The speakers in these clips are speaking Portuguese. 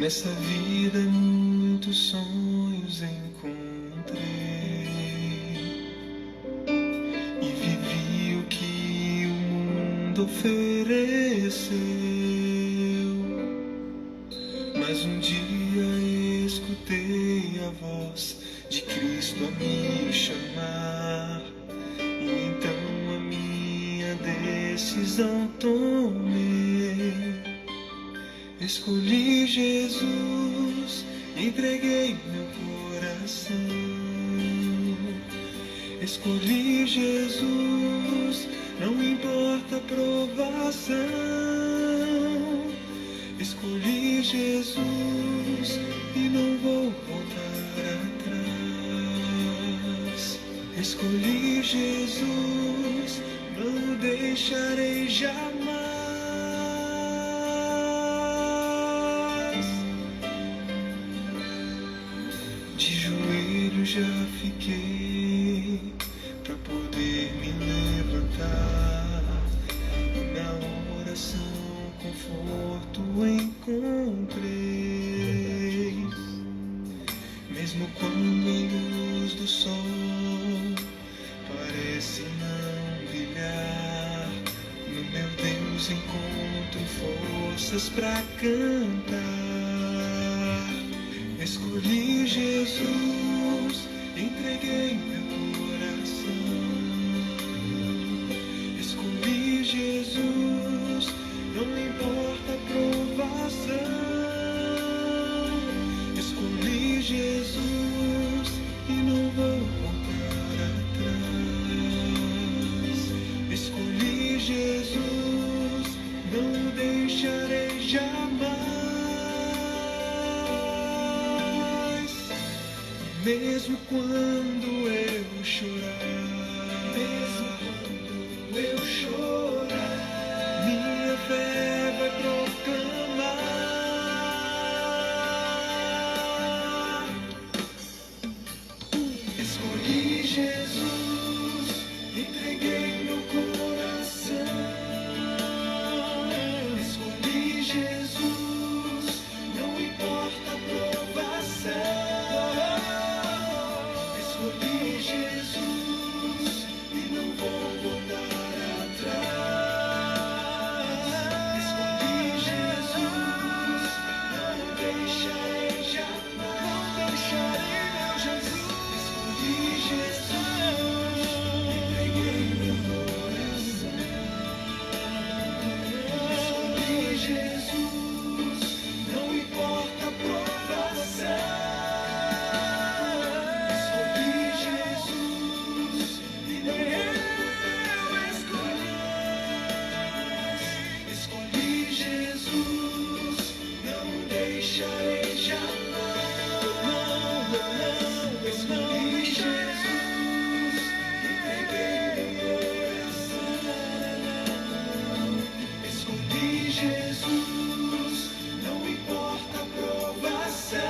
Nessa vida muitos sonhos encontrei e vivi o que o mundo ofereceu. Mas um dia escutei a voz de Cristo a me chamar, e então a minha decisão tomei. Escolhi Jesus, entreguei meu coração. Escolhi Jesus, não importa a provação. Escolhi Jesus e não vou voltar atrás. Escolhi Jesus, não o deixarei jamais. De joelhos já fiquei pra poder me levantar, e na oração conforto encontrei. Mesmo quando a luz do sol parece não brilhar, no meu Deus encontro forças pra cantar. Escolhi Jesus, entreguei meu coração. Escolhi Jesus, não importa a provação. Escolhi Jesus e não vou voltar atrás. Escolhi Jesus, não o deixarei jamais. Mesmo quando eu chorar, mesmo quando eu chorar, minha fé vai proclamar. Escolhi Jesus, entreguei meu coração. Escolhi Jesus, não importa a provação. Escolhi Jesus e não vou voltar atrás. Escolhi Jesus, não deixarei jamais. Não deixarei meu Jesus. Escolhi Jesus, entreguei meu coração. Escolhi Jesus, não importa a provação. Deixarei jamais. Escolhi Jesus, entreguei meu coração. Escolhi Jesus, não importa a provação.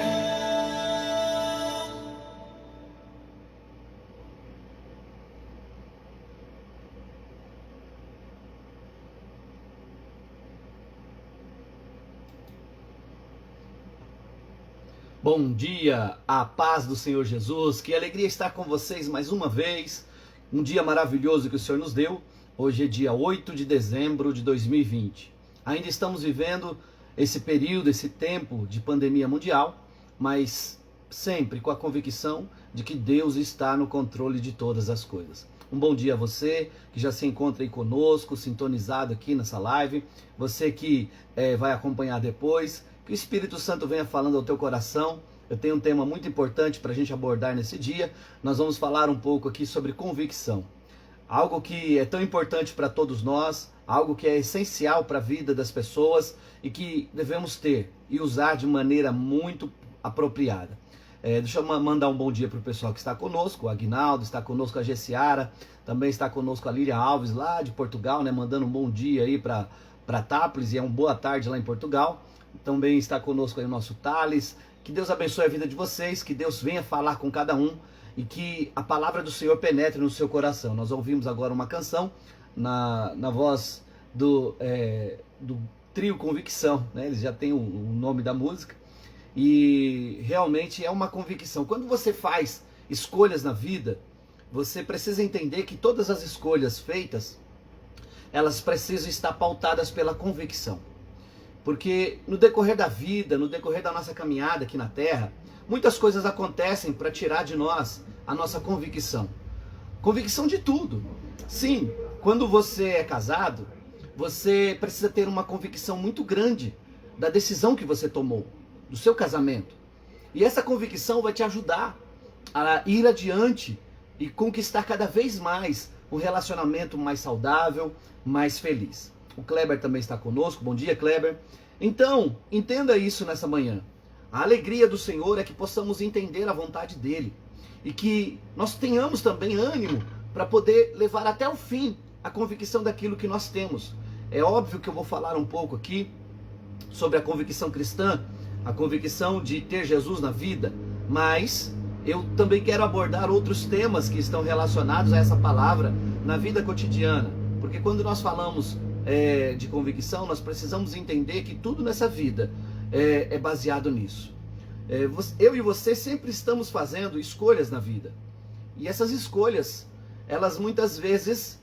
Bom dia, a paz do Senhor Jesus, que alegria estar com vocês mais uma vez, um dia maravilhoso que o Senhor nos deu. Hoje é dia 8 de dezembro de 2020, ainda estamos vivendo esse período, esse tempo de pandemia mundial, mas sempre com a convicção de que Deus está no controle de todas as coisas. Um bom dia a você que já se encontra aí conosco, sintonizado aqui nessa live, você que vai acompanhar depois. Que o Espírito Santo venha falando ao teu coração. Eu tenho um tema muito importante para a gente abordar nesse dia. Nós vamos falar um pouco aqui sobre convicção. Algo que é tão importante para todos nós, algo que é essencial para a vida das pessoas e que devemos ter e usar de maneira muito apropriada. Deixa eu mandar um bom dia para o pessoal que está conosco. O Aguinaldo está conosco, a Gessiara, também está conosco a Lília Alves lá de Portugal, né? Mandando um bom dia aí para Tápolis e uma boa tarde lá em Portugal. Também está conosco aí o nosso Thales. Que Deus abençoe a vida de vocês, que Deus venha falar com cada um e que a palavra do Senhor penetre no seu coração. Nós ouvimos agora uma canção na voz do trio Convicção, né? Eles já têm o nome da música, E realmente é uma convicção. Quando você faz escolhas na vida, você precisa entender que todas as escolhas feitas, elas precisam estar pautadas pela convicção. Porque no decorrer da vida, no decorrer da nossa caminhada aqui na Terra, muitas coisas acontecem para tirar de nós a nossa convicção. Convicção de tudo. Sim, quando você é casado, você precisa ter uma convicção muito grande da decisão que você tomou, do seu casamento. E essa convicção vai te ajudar a ir adiante e conquistar cada vez mais um relacionamento mais saudável, mais feliz. O Kleber também está conosco. Bom dia, Kleber. Então, entenda isso nessa manhã. A alegria do Senhor é que possamos entender a vontade dele e que nós tenhamos também ânimo para poder levar até o fim a convicção daquilo que nós temos. É óbvio que eu vou falar um pouco aqui sobre a convicção cristã, a convicção de ter Jesus na vida, mas eu também quero abordar outros temas que estão relacionados a essa palavra na vida cotidiana, porque quando nós falamos de convicção, nós precisamos entender que tudo nessa vida é baseado nisso. Eu e você sempre estamos fazendo escolhas na vida, e essas escolhas, elas muitas vezes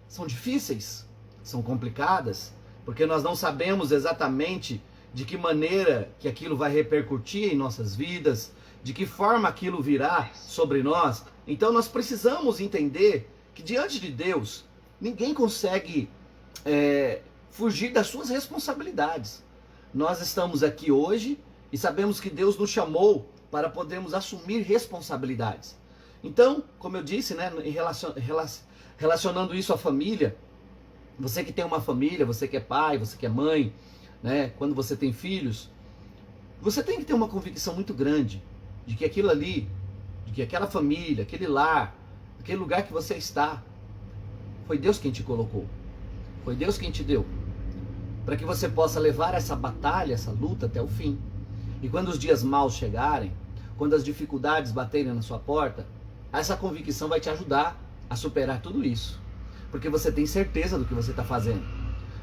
são difíceis, são complicadas, porque nós não sabemos exatamente de que maneira que aquilo vai repercutir em nossas vidas, de que forma aquilo virá sobre nós. Então nós precisamos entender que diante de Deus, ninguém consegue fugir das suas responsabilidades. Nós estamos aqui hoje e sabemos que Deus nos chamou para podermos assumir responsabilidades. Então, como eu disse, né, relacionando isso à família, você que tem uma família, você que é pai, você que é mãe, né, quando você tem filhos, você tem que ter uma convicção muito grande de que aquilo ali, de que aquela família, aquele lar, aquele lugar que você está, foi Deus quem te colocou, foi Deus quem te deu, para que você possa levar essa batalha, essa luta até o fim. E quando os dias maus chegarem, quando as dificuldades baterem na sua porta, essa convicção vai te ajudar a superar tudo isso. Porque você tem certeza do que você está fazendo.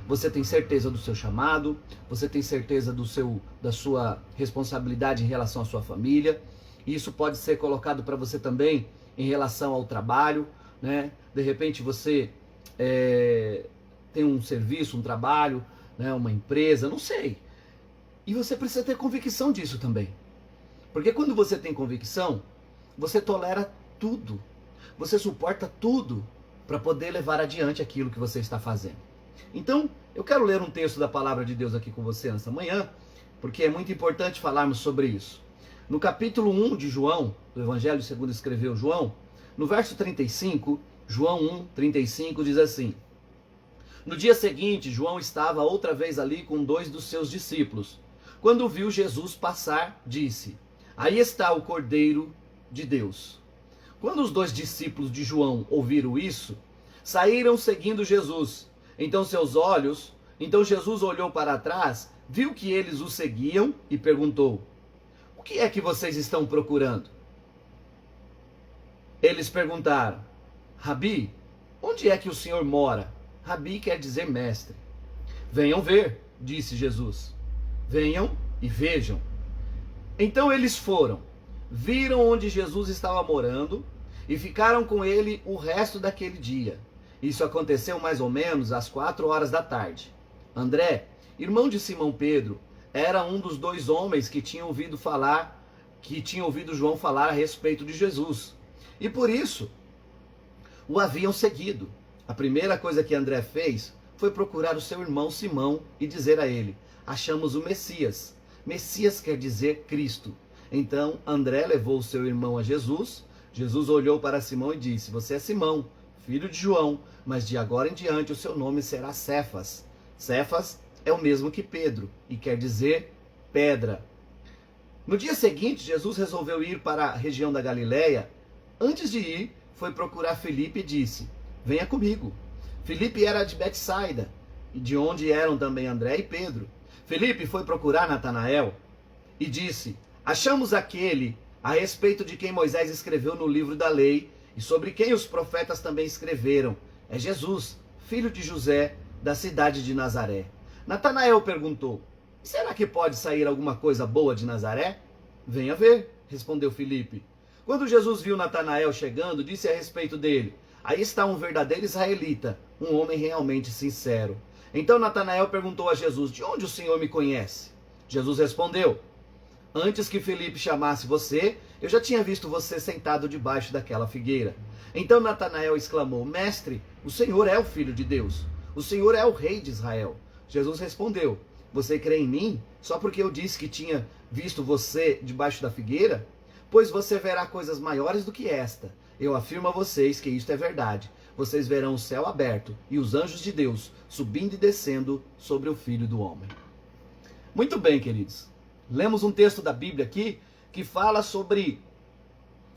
Você tem certeza do seu chamado, você tem certeza da sua responsabilidade em relação à sua família. E isso pode ser colocado para você também em relação ao trabalho, né? De repente você tem um serviço, um trabalho, né? Uma empresa, não sei. E você precisa ter convicção disso também. Porque quando você tem convicção, você tolera tudo. Você suporta tudo para poder levar adiante aquilo que você está fazendo. Então, eu quero ler um texto da palavra de Deus aqui com você nessa manhã, porque é muito importante falarmos sobre isso. No capítulo 1 de João, do Evangelho segundo escreveu João, no verso 35, João 1, 35 diz assim: No dia seguinte, João estava outra vez ali com 2 dos seus discípulos. Quando viu Jesus passar, disse: Aí está o Cordeiro de Deus. Quando os 2 discípulos de João ouviram isso, saíram seguindo Jesus. Então Jesus olhou para trás, viu que eles o seguiam e perguntou: O que é que vocês estão procurando? Eles perguntaram: Rabi, onde é que o Senhor mora? Rabi quer dizer mestre. Venham ver, disse Jesus. Venham e vejam. Então eles foram, viram onde Jesus estava morando e ficaram com ele o resto daquele dia. Isso aconteceu mais ou menos às 4 horas da tarde. André, irmão de Simão Pedro, era um dos 2 homens que tinham ouvido João falar a respeito de Jesus. E por isso o haviam seguido. A primeira coisa que André fez foi procurar o seu irmão Simão e dizer a ele: Achamos o Messias. Messias quer dizer Cristo. Então André levou o seu irmão a Jesus. Jesus olhou para Simão e disse: Você é Simão, filho de João, mas de agora em diante o seu nome será Cefas. Cefas é o mesmo que Pedro e quer dizer pedra. No dia seguinte, Jesus resolveu ir para a região da Galileia. Antes de ir, foi procurar Filipe e disse: Venha comigo. Filipe era de Betsaida, de onde eram também André e Pedro. Filipe foi procurar Natanael e disse: Achamos aquele a respeito de quem Moisés escreveu no livro da lei e sobre quem os profetas também escreveram. É Jesus, filho de José, da cidade de Nazaré. Natanael perguntou: Será que pode sair alguma coisa boa de Nazaré? Venha ver, respondeu Filipe. Quando Jesus viu Natanael chegando, disse a respeito dele: aí está um verdadeiro israelita, um homem realmente sincero. Então Natanael perguntou a Jesus: de onde o Senhor me conhece? Jesus respondeu: antes que Filipe chamasse você, eu já tinha visto você sentado debaixo daquela figueira. Então Natanael exclamou: mestre, o Senhor é o Filho de Deus. O Senhor é o Rei de Israel. Jesus respondeu: você crê em mim só porque eu disse que tinha visto você debaixo da figueira? Pois você verá coisas maiores do que esta. Eu afirmo a vocês que isto é verdade. Vocês verão o céu aberto e os anjos de Deus subindo e descendo sobre o Filho do Homem. Muito bem, queridos. Lemos um texto da Bíblia aqui que fala sobre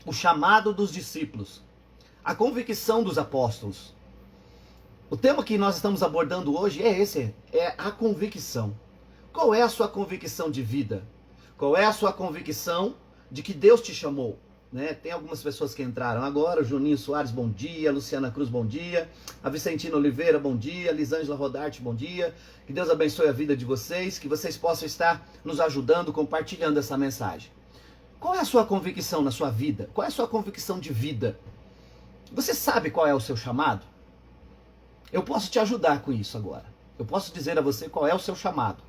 o chamado dos discípulos, a convicção dos apóstolos. O tema que nós estamos abordando hoje é esse, é a convicção. Qual é a sua convicção de vida? Qual é a sua convicção de que Deus te chamou? Né? Tem algumas pessoas que entraram agora: o Juninho Soares, bom dia; a Luciana Cruz, bom dia; a Vicentina Oliveira, bom dia; a Lisângela Rodarte, bom dia. Que Deus abençoe a vida de vocês, que vocês possam estar nos ajudando, compartilhando essa mensagem. Qual é a sua convicção na sua vida? Qual é a sua convicção de vida? Você sabe qual é o seu chamado? Eu posso te ajudar com isso agora. Eu posso dizer a você qual é o seu chamado.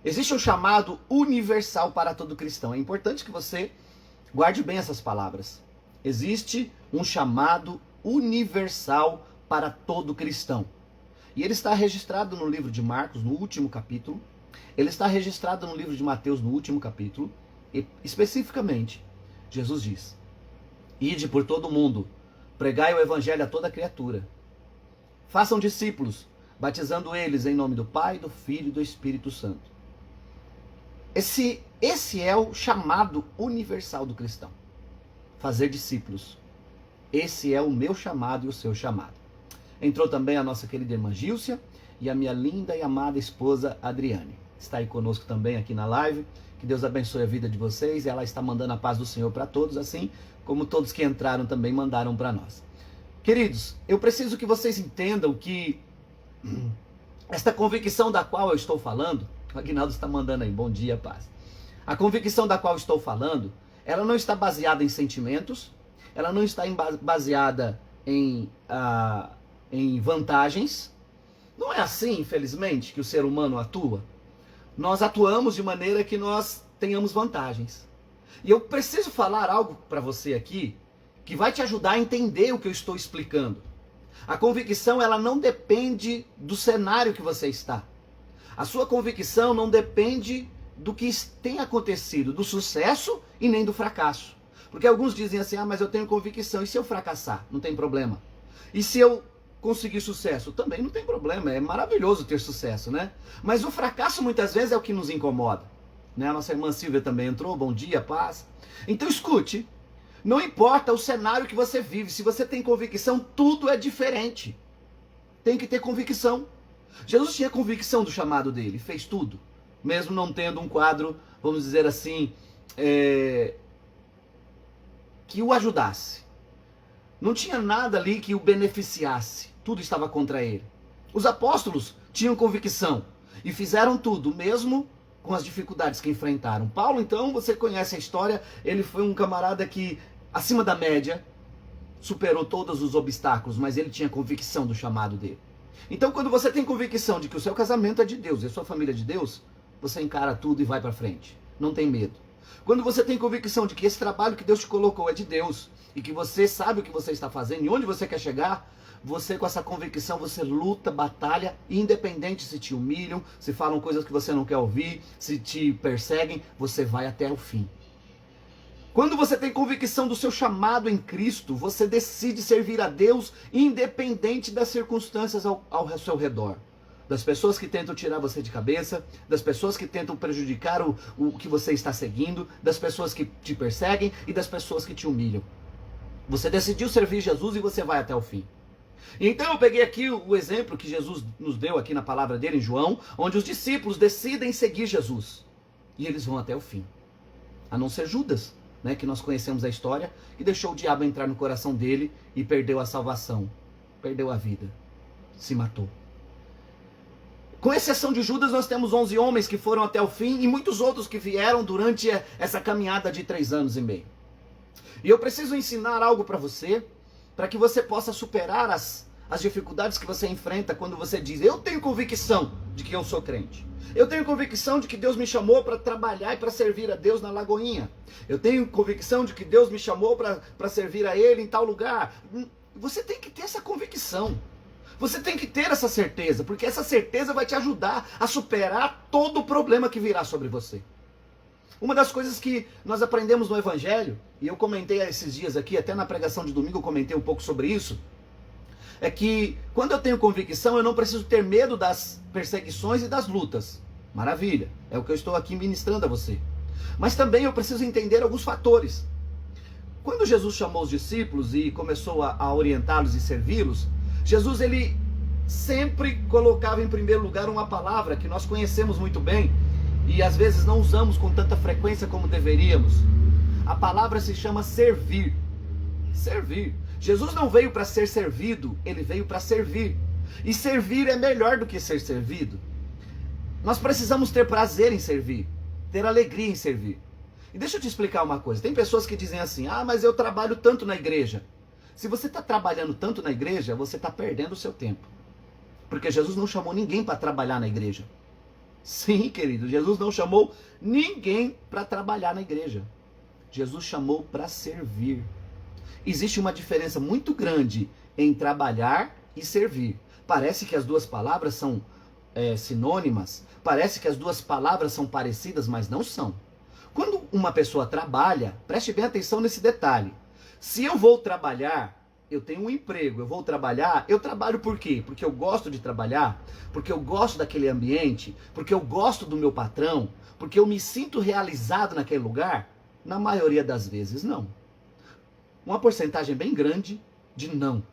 Existe um chamado universal para todo cristão. É importante que você guarde bem essas palavras. Existe um chamado universal para todo cristão. E ele está registrado no livro de Marcos, no último capítulo. Ele está registrado no livro de Mateus, no último capítulo. E, especificamente, Jesus diz: ide por todo o mundo, pregai o evangelho a toda criatura. Façam discípulos, batizando eles em nome do Pai, do Filho e do Espírito Santo. Esse é o chamado universal do cristão. Fazer discípulos. Esse é o meu chamado e o seu chamado. Entrou também a nossa querida irmã Gílcia e a minha linda e amada esposa Adriane. Está aí conosco também aqui na live. Que Deus abençoe a vida de vocês. Ela está mandando a paz do Senhor para todos, assim como todos que entraram também mandaram para nós. Queridos, eu preciso que vocês entendam que esta convicção da qual eu estou falando, o Aguinaldo está mandando aí, bom dia, paz. A convicção da qual estou falando, ela não está baseada em sentimentos, ela não está baseada em vantagens. Não é assim, infelizmente, que o ser humano atua. Nós atuamos de maneira que nós tenhamos vantagens. E eu preciso falar algo para você aqui que vai te ajudar a entender o que eu estou explicando. A convicção, ela não depende do cenário que você está. A sua convicção não depende do que tem acontecido, do sucesso e nem do fracasso. Porque alguns dizem assim: mas eu tenho convicção, e se eu fracassar? Não tem problema. E se eu conseguir sucesso? Também não tem problema, é maravilhoso ter sucesso, né? Mas o fracasso muitas vezes é o que nos incomoda. Né? A nossa irmã Silvia também entrou, bom dia, paz. Então escute, não importa o cenário que você vive, se você tem convicção, tudo é diferente. Tem que ter convicção. Jesus tinha convicção do chamado dele, fez tudo, mesmo não tendo um quadro, vamos dizer assim, que o ajudasse. Não tinha nada ali que o beneficiasse, tudo estava contra ele. Os apóstolos tinham convicção e fizeram tudo, mesmo com as dificuldades que enfrentaram. Paulo, então, você conhece a história, ele foi um camarada que, acima da média, superou todos os obstáculos, mas ele tinha convicção do chamado dele. Então, quando você tem convicção de que o seu casamento é de Deus e a sua família é de Deus, você encara tudo e vai para frente. Não tem medo. Quando você tem convicção de que esse trabalho que Deus te colocou é de Deus e que você sabe o que você está fazendo e onde você quer chegar, você, com essa convicção, você luta, batalha, independente se te humilham, se falam coisas que você não quer ouvir, se te perseguem, você vai até o fim. Quando você tem convicção do seu chamado em Cristo, você decide servir a Deus independente das circunstâncias ao seu redor. Das pessoas que tentam tirar você de cabeça, das pessoas que tentam prejudicar o que você está seguindo, das pessoas que te perseguem e das pessoas que te humilham. Você decidiu servir Jesus e você vai até o fim. Então eu peguei aqui o exemplo que Jesus nos deu aqui na palavra dele em João, onde os discípulos decidem seguir Jesus. E eles vão até o fim. A não ser Judas, né, que nós conhecemos a história, que deixou o diabo entrar no coração dele e perdeu a salvação, perdeu a vida, se matou. Com exceção de Judas, nós temos 11 homens que foram até o fim e muitos outros que vieram durante essa caminhada de 3 anos e meio. E eu preciso ensinar algo para você, para que você possa superar as dificuldades que você enfrenta quando você diz: eu tenho convicção de que eu sou crente. Eu tenho convicção de que Deus me chamou para trabalhar e para servir a Deus na Lagoinha. Eu tenho convicção de que Deus me chamou para servir a Ele em tal lugar. Você tem que ter essa convicção. Você tem que ter essa certeza, porque essa certeza vai te ajudar a superar todo o problema que virá sobre você. Uma das coisas que nós aprendemos no Evangelho, e eu comentei esses dias aqui, até na pregação de domingo eu comentei um pouco sobre isso, é que quando eu tenho convicção, eu não preciso ter medo das perseguições e das lutas. Maravilha, é o que eu estou aqui ministrando a você. Mas também eu preciso entender alguns fatores. Quando Jesus chamou os discípulos e começou a orientá-los e servi-los, Jesus, ele sempre colocava em primeiro lugar uma palavra que nós conhecemos muito bem e às vezes não usamos com tanta frequência como deveríamos. A palavra se chama servir. Servir. Jesus não veio para ser servido, ele veio para servir. E servir é melhor do que ser servido. Nós precisamos ter prazer em servir, ter alegria em servir. E deixa eu te explicar uma coisa. Tem pessoas que dizem assim: ah, mas eu trabalho tanto na igreja. Se você está trabalhando tanto na igreja, você está perdendo o seu tempo. Porque Jesus não chamou ninguém para trabalhar na igreja. Sim, querido, Jesus não chamou ninguém para trabalhar na igreja. Jesus chamou para servir. Existe uma diferença muito grande em trabalhar e servir. Parece que as duas palavras são sinônimas, parece que as duas palavras são parecidas, mas não são. Quando uma pessoa trabalha, preste bem atenção nesse detalhe. Se eu vou trabalhar, eu tenho um emprego, eu vou trabalhar, eu trabalho por quê? Porque eu gosto de trabalhar, porque eu gosto daquele ambiente, porque eu gosto do meu patrão, porque eu me sinto realizado naquele lugar? Na maioria das vezes, não. Uma porcentagem bem grande de não.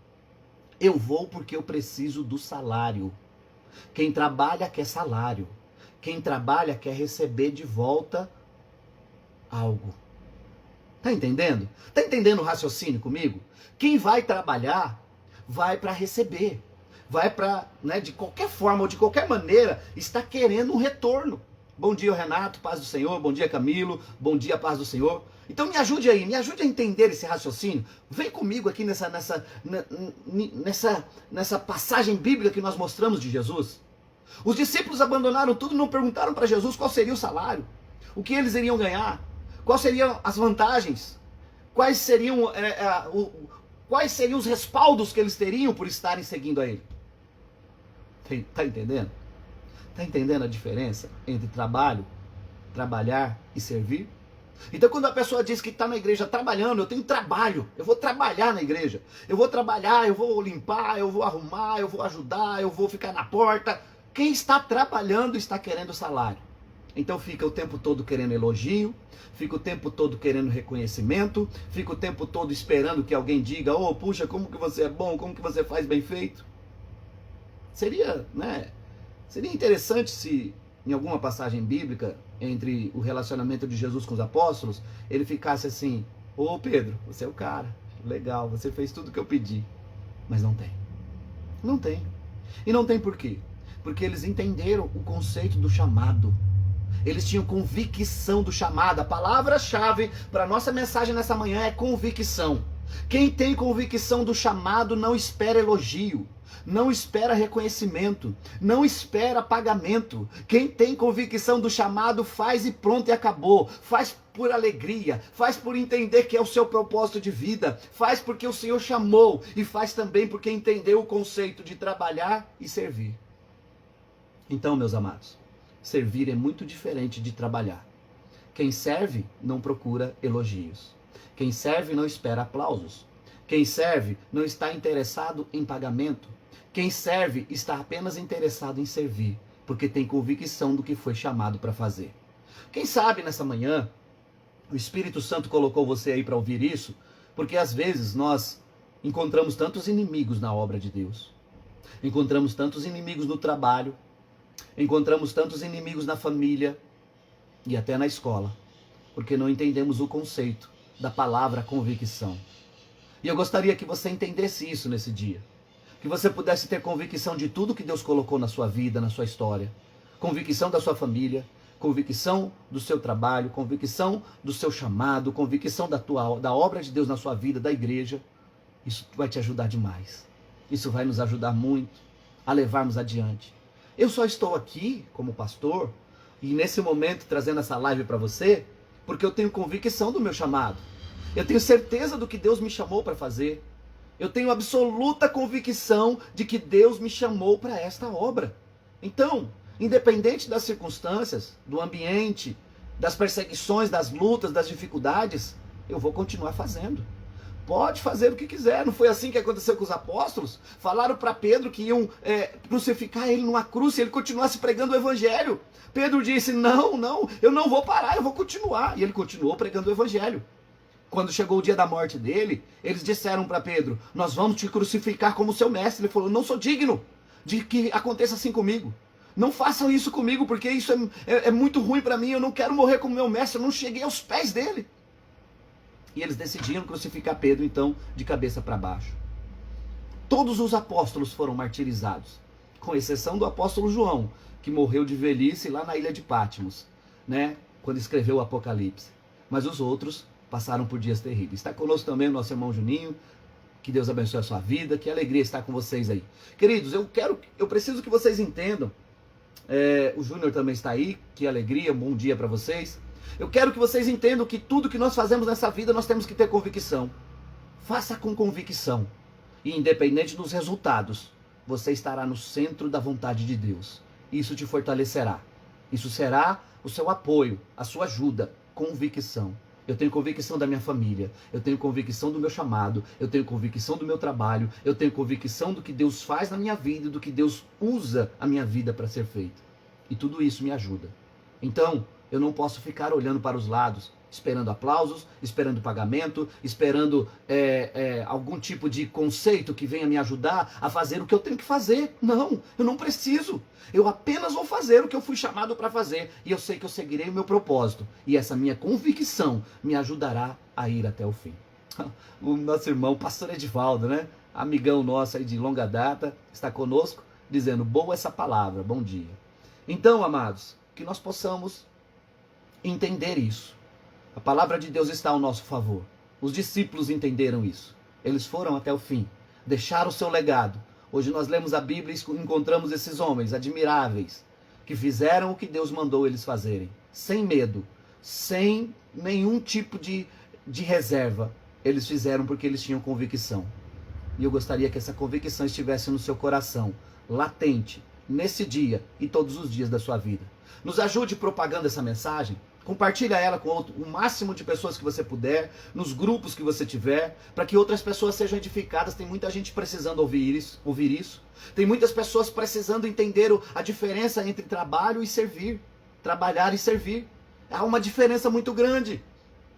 Eu vou porque eu preciso do salário. Quem trabalha quer salário. Quem trabalha quer receber de volta algo. Tá entendendo? Tá entendendo o raciocínio comigo? Quem vai trabalhar vai para receber. Vai para, de qualquer forma ou de qualquer maneira, está querendo um retorno. Bom dia, Renato, paz do Senhor. Bom dia, Camilo. Bom dia, paz do Senhor. Então me ajude aí, me ajude a entender esse raciocínio. Vem comigo aqui nessa passagem bíblica que nós mostramos de Jesus. Os discípulos abandonaram tudo e não perguntaram para Jesus qual seria o salário, o que eles iriam ganhar, quais seriam as vantagens, quais seriam os respaldos que eles teriam por estarem seguindo a Ele. Está entendendo? Está entendendo a diferença entre trabalhar e servir? Então quando a pessoa diz que está na igreja trabalhando, eu tenho trabalho, eu vou trabalhar na igreja, eu vou trabalhar, eu vou limpar, eu vou arrumar, eu vou ajudar, eu vou ficar na porta. Quem está trabalhando está querendo salário. Então fica o tempo todo querendo elogio, fica o tempo todo querendo reconhecimento, fica o tempo todo esperando que alguém diga: oh, puxa, como que você é bom, como que você faz bem feito. Seria interessante se em alguma passagem bíblica, entre o relacionamento de Jesus com os apóstolos, ele ficasse assim: ô Pedro, você é o cara, legal, você fez tudo que eu pedi. Mas não tem. Não tem. E não tem por quê? Porque eles entenderam o conceito do chamado. Eles tinham convicção do chamado. A palavra-chave para a nossa mensagem nessa manhã é convicção. Quem tem convicção do chamado não espera elogio, não espera reconhecimento, não espera pagamento. Quem tem convicção do chamado faz e pronto e acabou. Faz por alegria, faz por entender que é o seu propósito de vida, faz porque o Senhor chamou e faz também porque entendeu o conceito de trabalhar e servir. Então, meus amados, servir é muito diferente de trabalhar. Quem serve não procura elogios. Quem serve não espera aplausos. Quem serve não está interessado em pagamento. Quem serve está apenas interessado em servir, porque tem convicção do que foi chamado para fazer. Quem sabe nessa manhã, o Espírito Santo colocou você aí para ouvir isso, porque às vezes nós encontramos tantos inimigos na obra de Deus. Encontramos tantos inimigos no trabalho, encontramos tantos inimigos na família e até na escola, porque não entendemos o conceito da palavra convicção. E eu gostaria que você entendesse isso nesse dia. que você pudesse ter convicção de tudo que Deus colocou na sua vida, na sua história. Convicção da sua família, convicção do seu trabalho, convicção do seu chamado, convicção da obra de Deus na sua vida, da igreja. Isso vai te ajudar demais. Isso vai nos ajudar muito a levarmos adiante. Eu só estou aqui como pastor e nesse momento trazendo essa live para você porque eu tenho convicção do meu chamado. Eu tenho certeza do que Deus me chamou para fazer. Eu tenho absoluta convicção de que Deus me chamou para esta obra. Então, independente das circunstâncias, do ambiente, das perseguições, das lutas, das dificuldades, eu vou continuar fazendo. Pode fazer o que quiser. Não foi assim que aconteceu com os apóstolos? Falaram para Pedro que iam crucificar ele numa cruz e ele continuasse pregando o evangelho. Pedro disse, não, eu não vou parar, eu vou continuar. E ele continuou pregando o evangelho. Quando chegou o dia da morte dele, eles disseram para Pedro, nós vamos te crucificar como seu mestre. Ele falou, não sou digno de que aconteça assim comigo. Não façam isso comigo, porque isso é muito ruim para mim, eu não quero morrer como meu mestre, eu não cheguei aos pés dele. E eles decidiram crucificar Pedro, então, de cabeça para baixo. Todos os apóstolos foram martirizados, com exceção do apóstolo João, que morreu de velhice lá na ilha de Patmos, né, quando escreveu o Apocalipse. Mas os outros passaram por dias terríveis. Está conosco também o nosso irmão Juninho. Que Deus abençoe a sua vida, que alegria estar com vocês aí. Queridos, eu preciso que vocês entendam. O Júnior também está aí, que alegria, bom dia para vocês. Eu quero que vocês entendam que tudo que nós fazemos nessa vida, nós temos que ter convicção. Faça com convicção. E independente dos resultados, você estará no centro da vontade de Deus. Isso te fortalecerá. Isso será o seu apoio, a sua ajuda, convicção. Eu tenho convicção da minha família, eu tenho convicção do meu chamado, eu tenho convicção do meu trabalho, eu tenho convicção do que Deus faz na minha vida e do que Deus usa a minha vida para ser feito. E tudo isso me ajuda. Então, eu não posso ficar olhando para os lados, esperando aplausos, esperando pagamento, esperando algum tipo de conceito que venha me ajudar a fazer o que eu tenho que fazer. Não, eu não preciso. Eu apenas vou fazer o que eu fui chamado para fazer e eu sei que eu seguirei o meu propósito. E essa minha convicção me ajudará a ir até o fim. O nosso irmão, o pastor Edivaldo, né? Amigão nosso aí de longa data, está conosco, dizendo, boa essa palavra, bom dia. Então, amados, que nós possamos entender isso. A palavra de Deus está ao nosso favor. Os discípulos entenderam isso. Eles foram até o fim. Deixaram o seu legado. Hoje nós lemos a Bíblia e encontramos esses homens admiráveis que fizeram o que Deus mandou eles fazerem. Sem medo. Sem nenhum tipo de reserva. Eles fizeram porque eles tinham convicção. E eu gostaria que essa convicção estivesse no seu coração. Latente. Nesse dia e todos os dias da sua vida. Nos ajude propagando essa mensagem. Compartilha ela com o máximo de pessoas que você puder, nos grupos que você tiver, para que outras pessoas sejam edificadas. Tem muita gente precisando ouvir isso. Tem muitas pessoas precisando entender a diferença entre trabalho e servir. Trabalhar e servir. Há uma diferença muito grande.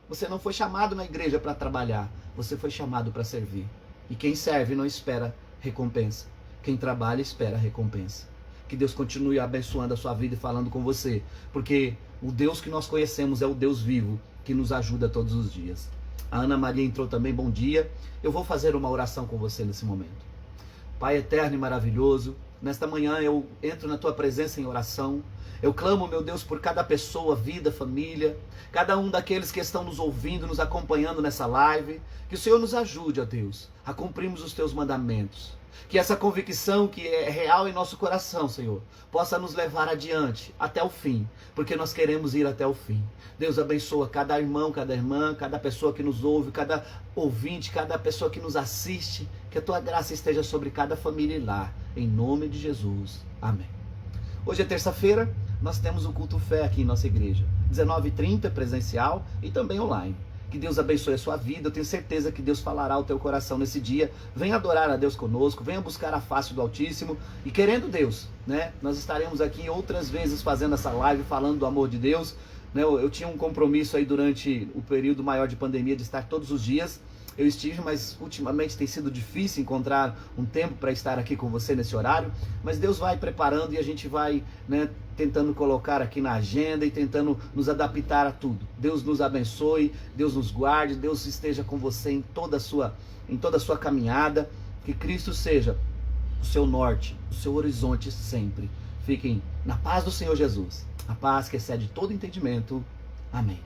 Você não foi chamado na igreja para trabalhar. Você foi chamado para servir. E quem serve não espera recompensa. Quem trabalha espera recompensa. Que Deus continue abençoando a sua vida e falando com você. Porque o Deus que nós conhecemos é o Deus vivo que nos ajuda todos os dias. A Ana Maria entrou também, bom dia. Eu vou fazer uma oração com você nesse momento. Pai eterno e maravilhoso, nesta manhã eu entro na tua presença em oração. Eu clamo, meu Deus, por cada pessoa, vida, família, cada um daqueles que estão nos ouvindo, nos acompanhando nessa live. Que o Senhor nos ajude, ó Deus, a cumprirmos os teus mandamentos. Que essa convicção que é real em nosso coração, Senhor, possa nos levar adiante, até o fim, porque nós queremos ir até o fim. Deus abençoa cada irmão, cada irmã, cada pessoa que nos ouve, cada ouvinte, cada pessoa que nos assiste. Que a tua graça esteja sobre cada família e lar, em nome de Jesus. Amém. Hoje é terça-feira, nós temos o culto fé aqui em nossa igreja. 19h30 presencial e também online. Que Deus abençoe a sua vida. Eu tenho certeza que Deus falará ao teu coração nesse dia. Venha adorar a Deus conosco, venha buscar a face do Altíssimo. E querendo Deus, né, nós estaremos aqui outras vezes fazendo essa live, falando do amor de Deus. Né, eu tinha um compromisso aí durante o período maior de pandemia de estar todos os dias. Eu estive, mas ultimamente tem sido difícil encontrar um tempo para estar aqui com você nesse horário. Mas Deus vai preparando e a gente vai, né, tentando colocar aqui na agenda e tentando nos adaptar a tudo. Deus nos abençoe, Deus nos guarde, Deus esteja com você em toda a sua caminhada. Que Cristo seja seu norte, o seu horizonte sempre. Fiquem na paz do Senhor Jesus. A paz que excede todo entendimento. Amém.